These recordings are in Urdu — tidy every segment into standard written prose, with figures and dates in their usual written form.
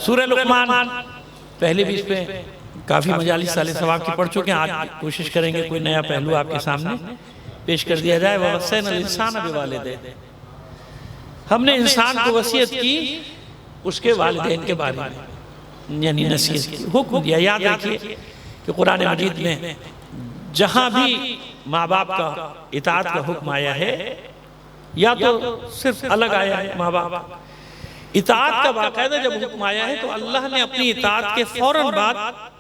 سورہ لقمان پہلے بھی اس پہ کافی مجالس سال ثواب کی پڑھ چکے ہیں. آج کوشش کریں گے کوئی نیا پہلو آپ کے سامنے پیش کر دیا جائے. وَوَصَّيْنَا الْإِنسَانَ بِوَالِدَيْهِ، ہم نے انسان کو وصیت کی اس کے والدین کے بارے میں، یعنی نصیحت کی، حکم دیا. یاد رکھیے کہ قرآن مجید میں جہاں بھی ماں باپ کا اطاعت کا حکم آیا ہے یا تو صرف الگ آیا ہے ماں باپ، اطاعت کا باقاعدہ جب حکم آیا ہے تو اللہ نے اپنی اطاعت کے فوراً بعد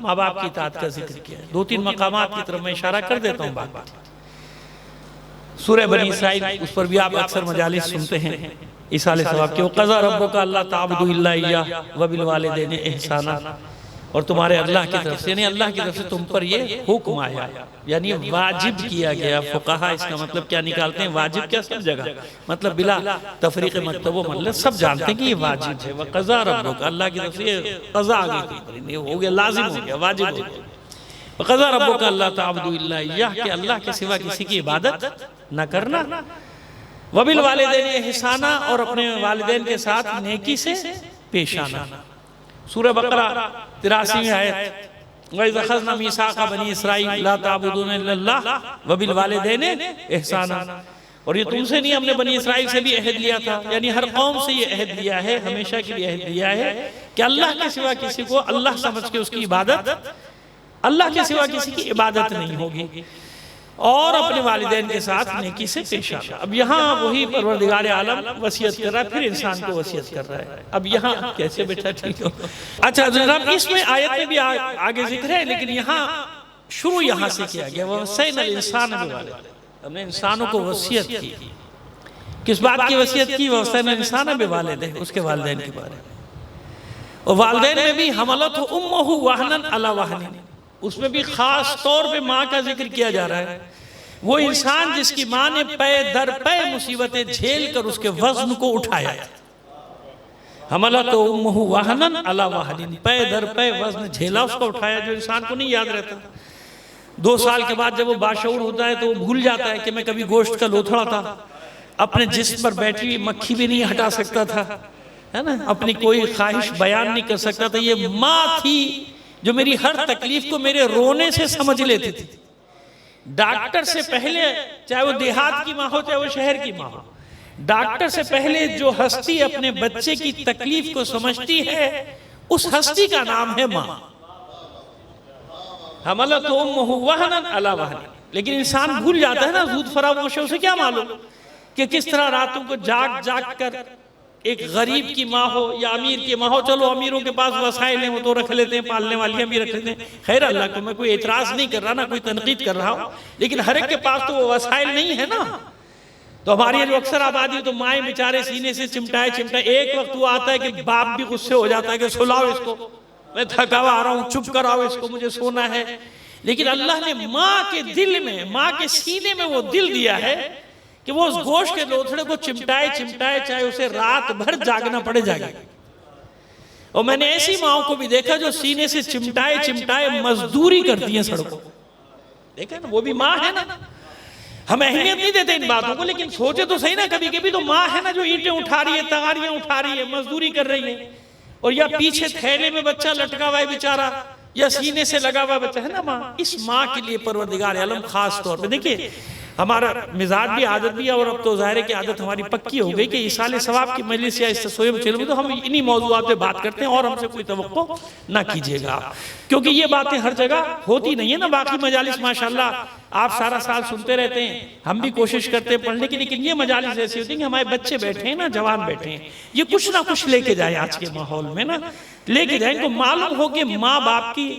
ماں باپ کی اطاعت کا ذکر کیا ہے. 2-3 مقامات کی طرف میں اشارہ کر دیتا ہوں. بات سورہ بنی اسرائیل، اس پر بھی آپ اکثر مجالس سنتے ہیں ایصال ثواب کے. وَقَضَىٰ رَبُّكَ أَلَّا تَعْبُدُوا إِلَّا إِيَّاهُ وَبِالْوَالِدَيْنِ إِحْسَانًا، اور تمہارے اللہ کی طرف سے، یعنی اللہ کی طرف سے تم پر یہ حکم آیا، یعنی واجب کیا گیا. فقہا اس کا مطلب کیا نکالتے ہیں؟ واجب کیا؟ سب جگہ، مطلب بلا تفریق مکتب و ملت سب جانتے ہیں کہ یہ واجب ہے. وَقَضَىٰ رَبُّكَ، اللہ کی طرف سے یہ قضا آ گئی، ہو گیا، لازم ہو گیا، واجب ہو گیا. وَقَضَىٰ رَبُّكَ أَلَّا تَعْبُدُوا إِلَّا إِيَّاهُ، کہ اللہ کے سوا کسی کی عبادت نہ کرنا. وَبِالْوَالِدَيْنِ إِحْسَانًا، اور اپنے والدین کے ساتھ نیکی سے پیش آنا. سورہ بقرہ 83 آیت، وَإِذْ أَخَذْنَا مِيثَاقَ بَنِي إِسْرَائِيلَ لَا تَعْبُدُونَ إِلَّا اللَّهَ وَبِالْوَالِدَيْنِ إِحْسَانًا، اور یہ تم سے نہیں، ہم نے بنی اسرائیل سے بھی عہد لیا تھا، یعنی ہر قوم سے یہ عہد لیا ہے، ہمیشہ کے لیے عہد لیا ہے کہ اللہ کے سوا کسی کو اللہ سمجھ کے اس کی عبادت، اللہ کے سوا کسی کی عبادت نہیں ہوگی، اور اپنے والدین کے ساتھ نیکی سے پیش آنا. اب یہاں وہی پروردگار عالم وصیت کر رہا ہے، پھر انسان کو وصیت کر رہا ہے. اب یہاں کیسے بیٹھا ٹھیک ہو؟ اچھا جناب، اس میں آیت میں بھی آگے ذکر ہے، لیکن یہاں شروع یہاں سے کیا گیا. وَوَصَّيْنَا الْإِنسَانَ بِوَالِدَيْهِ، ہم نے انسانوں کو وصیت کی. کس بات کی وصیت کی؟ وَوَصَّيْنَا الْإِنسَانَ بِوَالِدَيْهِ، اس کے والدین کے بارے میں. اور والدین میں بھی حملتہ امہ وہنًا علی وہن، اس میں بھی خاص طور پہ ماں کا ذکر کیا جا رہا ہے. وہ انسان جس کی ماں نے پے در پے مصیبتیں جھیل کر اس کے وزن کو اٹھایا. حملتہ امہ وہنًا علی وہن، پے در پے وزن جھیلا، اس کو اٹھایا، جو انسان کو نہیں یاد رہتا. 2 سال کے بعد جب وہ باشعور ہوتا ہے تو وہ بھول جاتا ہے کہ میں کبھی گوشت کا لوتھڑا تھا، اپنے جسم پر بیٹھی ہوئی مکھی بھی نہیں ہٹا سکتا تھا، ہے نا، اپنی کوئی خواہش بیان نہیں کر سکتا تھا. یہ ماں تھی جو میری ہر تکلیف کو میرے رونے سے سمجھ لیتی تھی. ڈاکٹر سے پہلے، چاہے وہ دیہات کی ماں ہو چاہے وہ شہر کی ماں ہو، ڈاکٹر سے پہلے جو ہستی اپنے بچے کی تکلیف کو سمجھتی ہے اس ہستی کا نام ہے ماں. حملتہ امہ وہنًا علی وہن. لیکن انسان بھول جاتا ہے نا، زود فراموش ہے، اسے کیا معلوم کہ کس طرح راتوں کو جاگ جاگ کر ایک غریب کی ماں ہو یا امیر کی ماں ہو. چلو امیروں کے پاس وسائل ہیں، وہ تو رکھ لیتے ہیں، پالنے والیاں بھی رکھ لیتے ہیں، خیر اللہ کو میں کوئی اعتراض نہیں کر رہا، نہ کوئی تنقید کر رہا ہوں، لیکن ہر ایک کے پاس تو وہ وسائل نہیں ہے نا. تو ہماری جو اکثر آبادی تو مائیں بیچارے سینے سے چمٹائے چمٹائے، ایک وقت وہ آتا ہے کہ باپ بھی غصے ہو جاتا ہے کہ سلاؤ اس کو، میں تھکا ہوا آ رہا ہوں، چپ کراؤ اس کو، مجھے سونا ہے. لیکن اللہ نے ماں کے دل میں، ماں کے سینے میں وہ دل دیا ہے کہ وہ اس گوشت کے لوتھڑے کو چمٹائے چمٹائے، چاہے اسے رات بھر جاگنا پڑے جاگے. اور میں نے ایسی ماں کو بھی دیکھا جو سینے سے چمٹائے چمٹائے مزدوری کرتی ہیں سڑکوں. دیکھیں نا، وہ بھی ماں ہے نا. ہم اہمیت نہیں دیتے ان باتوں کو، لیکن سوچے تو صحیح نا، کبھی کبھی تو ماں ہے نا جو اینٹیں اٹھا رہی ہے، تغاریاں اٹھا رہی ہے، مزدوری کر رہی ہے، اور یا پیچھے تھیلے میں بچہ لٹکا ہوا ہے بیچارہ، یا سینے سے لگا ہوا بچہ ہے نا. ماں، اس ماں کے لیے پروردگار عالم خاص طور پہ، دیکھیے ہمارا مزاج بھی، عادت بھی ہے، اور اب تو ظاہر ہے کہ عادت ہماری پکی ہو گئی کہ ایصال ثواب کی مجلس یا اس تصویب چلو تو ہم انہی موضوعات پہ بات کرتے ہیں، اور ہم سے کوئی توقع نہ کیجیے گا، کیونکہ یہ باتیں ہر جگہ ہوتی نہیں ہے نا. باقی مجالس ماشاءاللہ آپ سارا سال سنتے رہتے ہیں، ہم بھی کوشش کرتے ہیں پڑھنے کی، لیکن یہ مجالس ایسی ہوتی ہیں کہ ہمارے بچے بیٹھے ہیں نا، جوان بیٹھے ہیں، یہ کچھ نہ کچھ لے کے جائیں آج کے ماحول میں نا، لے کے جائیں. ان کو معلوم ہو کہ ماں باپ کی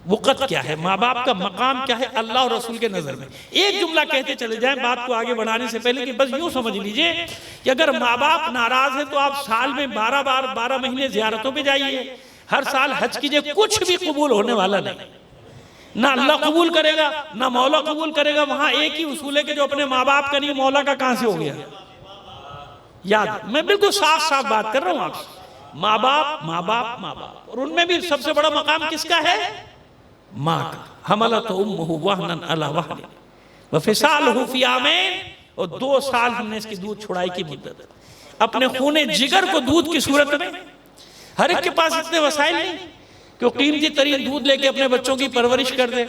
وقت کیا ہے، ماں باپ کا مقام کیا ہے اللہ اور رسول کے نظر میں. ایک جملہ کہتے چلے جائیں بات کو آگے بڑھانے سے پہلے، کہ بس یوں سمجھ لیجئے کہ اگر ماں باپ ناراض ہیں تو آپ سال میں 12 مہینے زیارتوں پہ جائیے، ہر سال حج کیجئے، کچھ بھی قبول ہونے والا نہیں. نہ اللہ قبول کرے گا، نہ مولا قبول کرے گا. وہاں ایک ہی اصول ہے کہ جو اپنے ماں باپ کا نہیں، مولا کا کہاں سے ہو گیا؟ یاد، میں بالکل صاف صاف بات کر رہا ہوں آپ سے. ماں باپ ماں باپ ماں باپ، اور ان میں بھی سب سے بڑا مقام کس کا ہے؟ ماں کا. حملتہ امہ وہنًا علی وہن وفصالہ فی عامین، اور 2 سال ہم نے اس کی دودھ چھڑائی کی مدت، اپنے خون جگر کو دودھ کی صورت میں ہر ایک کے پاس اتنے وسائل نہیں کہ وہ قیمتی ترین دودھ لے کے اپنے بچوں کی پرورش کر دے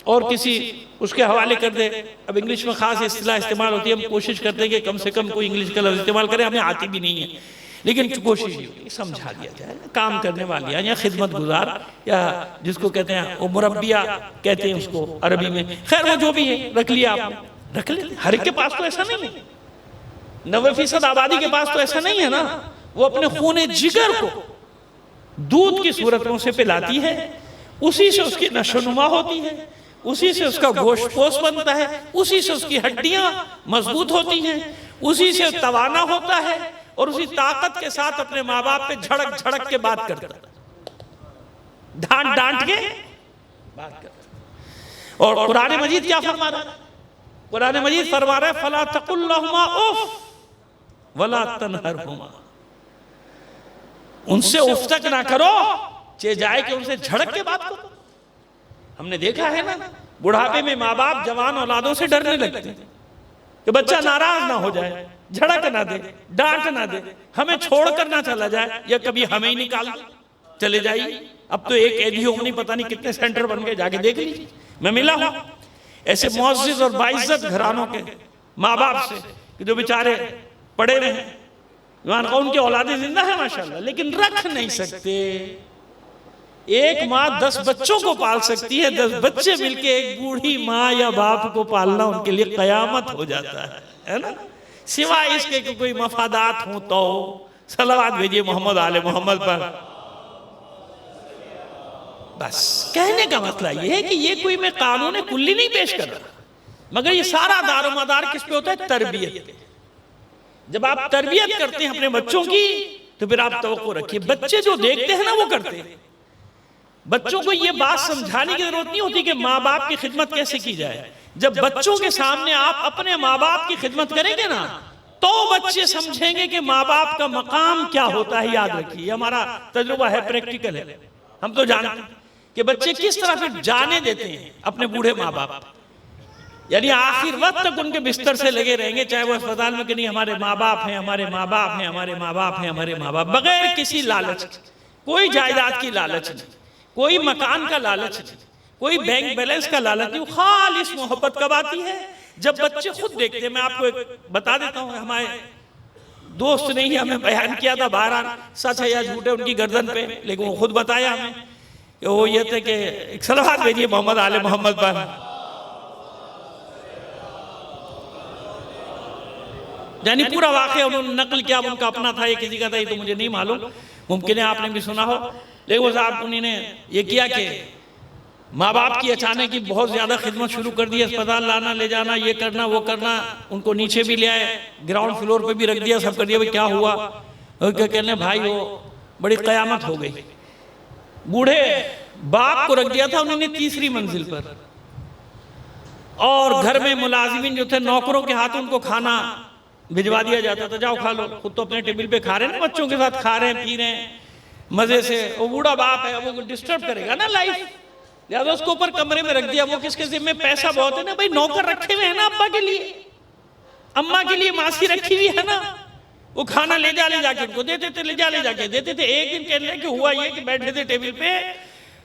اور کسی اس کے حوالے کر دے. اب انگلش میں خاص اصطلاح استعمال ہوتی ہے، ہم کوشش کرتے ہیں کہ کم سے کم کوئی انگلش کا لفظ استعمال کرے، ہمیں آتی بھی نہیں ہے، لیکن کوشش یہ سمجھا دیا جائے. کام کرنے والی یا خدمت گزار یا جس کو کہتے ہیں وہ مربیہ کہتے ہیں اس کو عربی میں. خیر وہ جو بھی ہے رکھ لیا آپ نے، رکھ لیں. ہر ایک کے پاس تو ایسا نہیں ہے. 90% آبادی کے پاس تو ایسا نہیں ہے نا. وہ اپنے خون جگر کو دودھ کی صورتوں سے پلاتی ہے، اسی سے اس کی نشو نما ہوتی ہے، اسی سے اس کا گوشت پوست بنتا ہے، اسی سے اس کی ہڈیاں مضبوط ہوتی ہیں، اسی سے توانا ہوتا ہے، اور اسی طاقت کے ساتھ اپنے ماں باپ پہ جھڑک جھڑک کے بات کرتا ہے، ڈانٹ ڈانٹ کے بات کرتا ہے. اور قرآن مجید کیا فرما رہا ہے؟ قرآن مجید فرما رہا ہے فَلَا تَقُلْ لَهُمَا اُفْ وَلَا تَنْهَرْهُمَا. ان سے اف تک نہ کرو، چہ جائے کہ ان سے جھڑک کے بات کرو. ہم نے دیکھا ہے نا بڑھاپے میں ماں باپ جوان اولادوں سے ڈرنے لگتے ہیں کہ بچہ ناراض نہ ہو جائے، جھڑک نہ دے، ڈانٹ نہ دے، ہمیں چھوڑ کر نہ چلا جائے، یا کبھی ہمیں ہی نکال چلے جائیے. اب تو ایک ایڈی ہوم نہیں پتہ نہیں کتنے سینٹر بن گئے، جا کے دیکھ لیجیے. میں ملا ہوں ایسے معزز اور باعزت گھرانوں کے ماں باپ سے کہ جو بیچارے پڑے رہے ہیں، ان کی اولادیں زندہ ہیں ماشاءاللہ، لیکن رکھ نہیں سکتے. ایک ماں 10 بچوں کو پال سکتی ہے، 10 بچے مل کے ایک بوڑھی ماں یا باپ کو پالنا ان کے لیے قیامت ہو جاتا ہے نا. سوائے اس کے کہ کوئی مفادات ہوں تو صلوات بھیجئے محمد آل محمد پر. بس کہنے کا مسئلہ یہ ہے کہ یہ کوئی میں قانون کلی نہیں پیش کر رہا، مگر یہ سارا دار و مدار کس پہ ہوتا ہے؟ تربیت پہ. جب آپ تربیت کرتے ہیں اپنے بچوں کی تو پھر آپ توقع رکھیے بچے جو دیکھتے ہیں نا وہ کرتے ہیں. بچوں کو یہ بات سمجھانے کی ضرورت نہیں ہوتی کہ ماں باپ کی خدمت کیسے کی جائے. جب بچوں کے سامنے آپ اپنے ماں باپ کی خدمت کریں گے نا تو بچے سمجھیں گے کہ ماں باپ کا مقام کیا ہوتا ہے. یاد رکھیے یہ ہمارا تجربہ ہے، پریکٹیکل ہے. ہم تو جانتے ہیں کہ بچے کس طرح پھر جانے دیتے ہیں اپنے بوڑھے ماں باپ، یعنی آخر وقت تک ان کے بستر سے لگے رہیں گے، چاہے وہ اسپتال میں کہ نہیں ہمارے ماں باپ ہیں، ہمارے ماں باپ ہیں، ہمارے ماں باپ ہیں، ہمارے ماں باپ. بغیر کسی لالچ، کوئی جائیداد کی لالچ نہیں، کوئی مکان کا لالچ نہیں، کوئی بینک بیلنس کا لالچ نہیں. خالص محبت کب آتی ہے؟ جب بچے خود دیکھتے ہیں. میں آپ کو ایک بتا دیتا ہوں، ہمارے دوست نے ہی ہمیں بیان کیا تھا، بہرحال سچ ہے یا جھوٹ ہے ان کی گردن پہ، لیکن وہ خود بتایا ہمیں کہ وہ یہ تھے کہ ایک صلوات بھیجئے محمد آل محمد پر. یعنی پورا واقعہ انہوں نے نقل کیا، ان کا اپنا تھا، یہ کسی کا تھا، یہ تو مجھے نہیں معلوم، ممکن ہے آپ نے بھی سنا ہو. لیکن وہ صاحب انہوں نے یہ کیا کہ ماں باپ کی اچانک کی بہت زیادہ خدمت شروع کر دی، اسپتال لانا لے جانا، یہ کرنا وہ کرنا. ان کو نیچے بھی لے آئے، گراؤنڈ فلور پہ بھی رکھ دیا، سب کر دیا. کیا ہوا؟ کہنے بھائی وہ بڑی قیامت ہو گئی. بوڑھے باپ کو رکھ دیا تھا انہوں نے 3ری منزل پر، اور گھر میں ملازمین جو تھے نوکروں کے ہاتھ ان کو کھانا بھجوا دیا جاتا تھا، جاؤ کھا لو. خود تو اپنے ٹیبل پہ کھا رہے ہیں، بچوں کے ساتھ کھا رہے ہیں، پی رہے ہیں مزے سے. وہ بوڑھا باپ ہے، وہ ڈسٹرب کرے گا نا لائف، لہذا اس کو اوپر کمرے میں رکھ دیا. وہ کس کے ذمہ؟ پیسہ بہت ہے نا بھائی، نوکر رکھے ہوئے ہیں نا ابا کے لیے، اماں کے لیے ماسی رکھی ہوئی ہے نا. وہ کھانا لے جا کے ان کو دیتے تھے، لے جا کے دیتے تھے. ایک دن کہنے لگے کہ ہوا یہ کہ بیٹھے تھے ٹیبل پہ،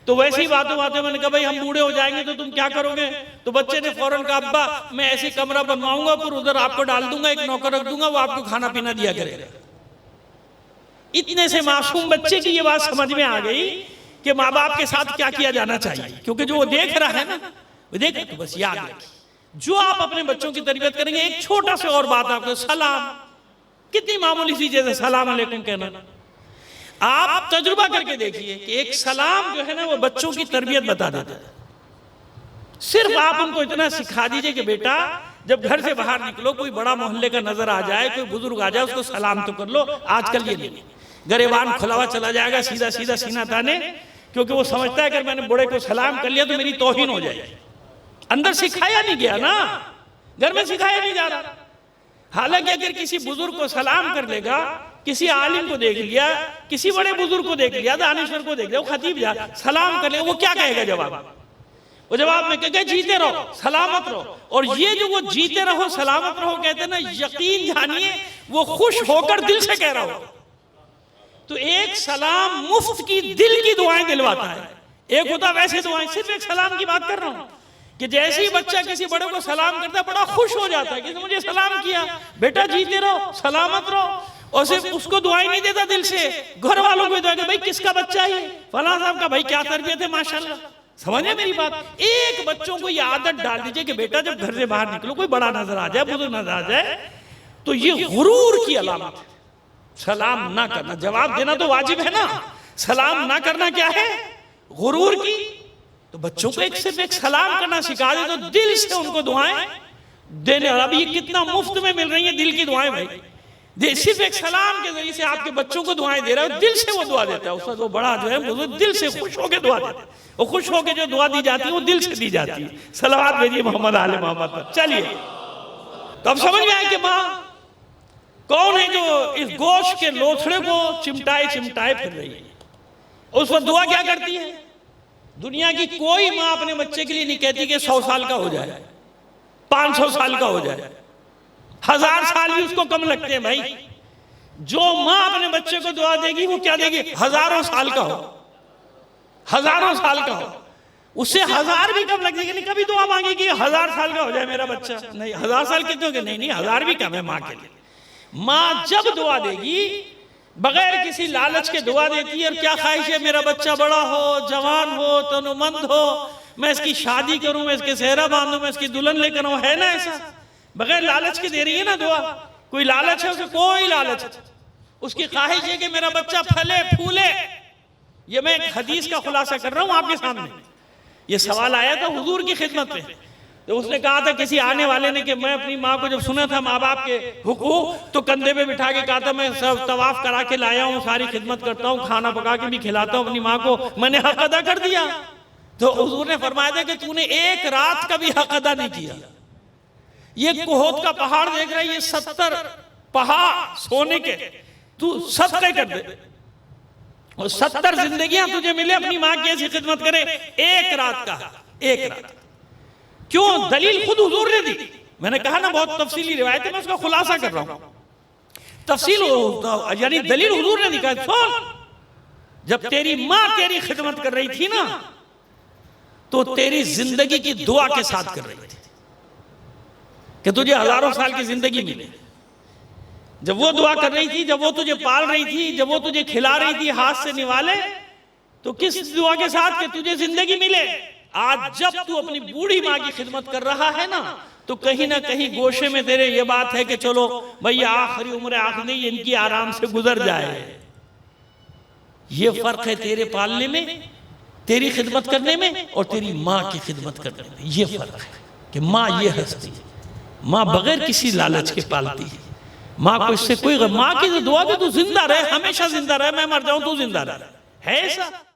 تو ویسی باتوں میں نے کہا بھائی ہم بوڑھے ہو جائیں گے تو تم کیا کرو گے؟ تو بچے نے فوراً کہا ابا میں ایسی کمرہ بنواؤں گا، پھر ادھر آپ کو ڈال دوں گا، ایک نوکر رکھ دوں گا، وہ آپ کو کھانا پینا دیا کرے گا. اتنے سے معصوم بچے کی یہ بات سمجھ میں آ گئی کہ ماں باپ کے ساتھ کیا کیا جانا چاہیے، کیونکہ جو وہ دیکھ رہا ہے نا وہ دیکھ تو بس یاد رکھیں. جو آپ اپنے بچوں کی تربیت کریں گے، ایک چھوٹا سے اور بات آپ کو، سلام، کتنی معمولی سی چیز ہے سلام علیکم کہنا. آپ تجربہ کر کے دیکھیے کہ ایک سلام جو ہے نا وہ بچوں کی تربیت بتا دیتا ہے. صرف آپ ان کو اتنا سکھا دیجئے کہ بیٹا جب گھر سے باہر نکلو، کوئی بڑا محلے کا نظر آ جائے، کوئی بزرگ آ جائے، اس کو سلام تو کر لو. آج کل یہ نہیں، گریبان کھلا ہوا چلا جائے گا، سیدھا سینہ تانے، کیونکہ وہ سمجھتا ہے کہ اگر میں نے بڑے کو سلام کر لیا تو میری توہین ہو جائے گی. اندر سکھایا نہیں گیا نا، گھر میں سکھایا نہیں جا رہا. حالانکہ اگر کسی بزرگ کو سلام کر لے گا، کسی عالم کو دیکھ لیا، کسی بڑے بزرگ کو دیکھ لیا، دانشور کو دیکھ لیا، وہ خطیب جا سلام کر لے گا، وہ کیا کہے گا جواب؟ وہ جواب میں کہے گا جیتے رہو، سلامت رہو. اور یہ جو وہ جیتے رہو سلامت رہو کہتے ہیں نا، یقین جانیے وہ خوش ہو کر دل سے کہہ رہا ہو. تو ایک سلام مفت کی دل کی دعائیں دلواتا ہے، ایک ہوتا ویسے دعائیں، صرف ایک سلام کی بات کر رہا ہوں کہ جیسے ہی بچہ کسی بڑے کو سلام کرتا ہے بڑا خوش ہو جاتا ہے، کسی نے مجھے سلام کیا، بیٹا جیتے رہو، سلامت رہو، اور صرف اس کو دعائیں نہیں دیتا دل سے، گھر والوں کو دعائیں کہ بھائی کس کا بچہ ہے، فلاں صاحب کا، بھائی کیا تربیت ہے ماشاءاللہ، سمجھے میری بات؟ ایک بچوں کو یہ عادت ڈال دیجئے کہ بیٹا جب گھر سے باہر نکلو کوئی بڑا نظر آ جائے، بزرگ نظر آ جائے تو یہ غرور کی علامت ہے، سلام نہ کرنا، جواب دینا تو واجب ہے نا، سلام نہ کرنا کیا ہے؟ غرور کی۔ تو بچوں کو صرف ایک سلام کرنا سکھا دے تو دل سے ان کو دعائیں دینے، اور اب یہ کتنا مفت میں مل رہی ہیں دل کی دعائیں بھائی، صرف ایک سلام کے ذریعے سے آپ کے بچوں کو دعائیں دے رہا ہے، دل سے وہ دعا دیتا ہے، اس کا وہ بڑا جو ہے وہ دل سے خوش ہو کے دعا دیتا ہے، وہ خوش ہو کے جو دعا دی جاتی ہے وہ دل سے دی جاتی ہے۔ صلوات بھیجیے محمد آل محمد پر۔ چلیے تو اب سمجھ میں آئے کہ ماں کون ہے جو اس گوشت کے لوتھڑے کو چمٹائے چمٹائے پھر رہی ہے، اس وقت دعا کیا کرتی ہے؟ دنیا کی کوئی ماں اپنے بچے کے لیے نہیں کہتی کہ 100 سال کا ہو جائے، 500 سال کا ہو جائے، 1000 سال بھی اس کو کم لگتے ہیں بھائی۔ جو ماں اپنے بچے کو دعا دے گی وہ کیا دے گی؟ 1000 سال کا ہو، 1000 سال کا ہو، اس سے 1000 بھی کم لگ جائے گی۔ نہیں کبھی دعا مانگے گی 1000 سال کا ہو جائے میرا بچہ، نہیں 1000 سال کتنے ہو گئے؟ نہیں 1000 بھی کم ہے ماں کے لیے۔ ماں جب دعا دے گی بغیر کسی لالچ کے دعا دیتی ہے، اور کیا خواہش ہے؟ میرا بچہ بڑا ہو، جوان ہو، تنومند ہو، میں اس کی شادی کروں، میں اس کے سہرہ باندھوں، میں اس کی دلہن لے کر آؤں، ہے نا ایسا؟ بغیر لالچ کے دے رہی ہے نا دعا۔ کوئی لالچ ہے اسے؟ کوئی لالچ ہے، اس کی خواہش ہے کہ میرا بچہ پھلے پھولے۔ یہ میں ایک حدیث کا خلاصہ کر رہا ہوں آپ کے سامنے۔ یہ سوال آیا تھا حضور کی خدمت میں، تو اس نے کہا تھا کسی آنے والے نے کہ میں اپنی ماں کو جب سنا تھا ماں باپ کے حقوق تو کندھے پہ بٹھا کے کہا تھا میں سب طواف کرا کے لایا ہوں، ساری خدمت کرتا ہوں، کھانا پکا کے بھی کھلاتا ہوں اپنی ماں کو، میں نے حق ادا کر دیا۔ تو حضور نے فرمایا تھا کہ تو نے ایک رات کا بھی حق ادا نہیں کیا۔ یہ کوہوت کا پہاڑ دیکھ رہا ہے، یہ 70 پہاڑ سونے کے، تو صدقہ کر دے، اور 70 زندگیاں تجھے ملے اپنی ماں کی ایسی خدمت کرے، ایک رات کا، ایک رات۔ کیوں؟ دلیل خود حضور نے دی۔ میں نے کہا نا بہت تفصیلی روایت ہے، میں اس کا خلاصہ کر رہا ہوں۔ تفصیل یعنی دلیل حضور نے دی، کہا سن جب تیری ماں تیری خدمت کر رہی تھی نا تو تیری زندگی کی دعا کے ساتھ کر رہی تھی کہ تجھے 1000 سال کی زندگی ملے۔ جب وہ دعا کر رہی تھی، جب وہ تجھے پال رہی تھی، جب وہ تجھے کھلا رہی تھی ہاتھ سے نوالے، تو کس دعا کے ساتھ کہ تجھے زندگی ملے؟ آج جب تو اپنی بوڑھی ماں کی خدمت کر رہا ہے نا تو کہیں نہ کہیں گوشے میں تیرے یہ بات ہے کہ چلو بھئی آخری عمر آخری ان کی آرام سے گزر جائے۔ یہ فرق ہے تیرے پالنے میں، تیری خدمت کرنے میں، اور تیری ماں کی خدمت کرنے میں۔ یہ فرق ہے کہ ماں یہ ہستی ہے، ماں بغیر کسی لالچ کے پالتی ہے، ماں کو اس سے کوئی ماں کی دعا دے تو زندہ رہے، ہمیشہ زندہ رہے، میں مر جاؤں تو زندہ رہے، ہے ایسا؟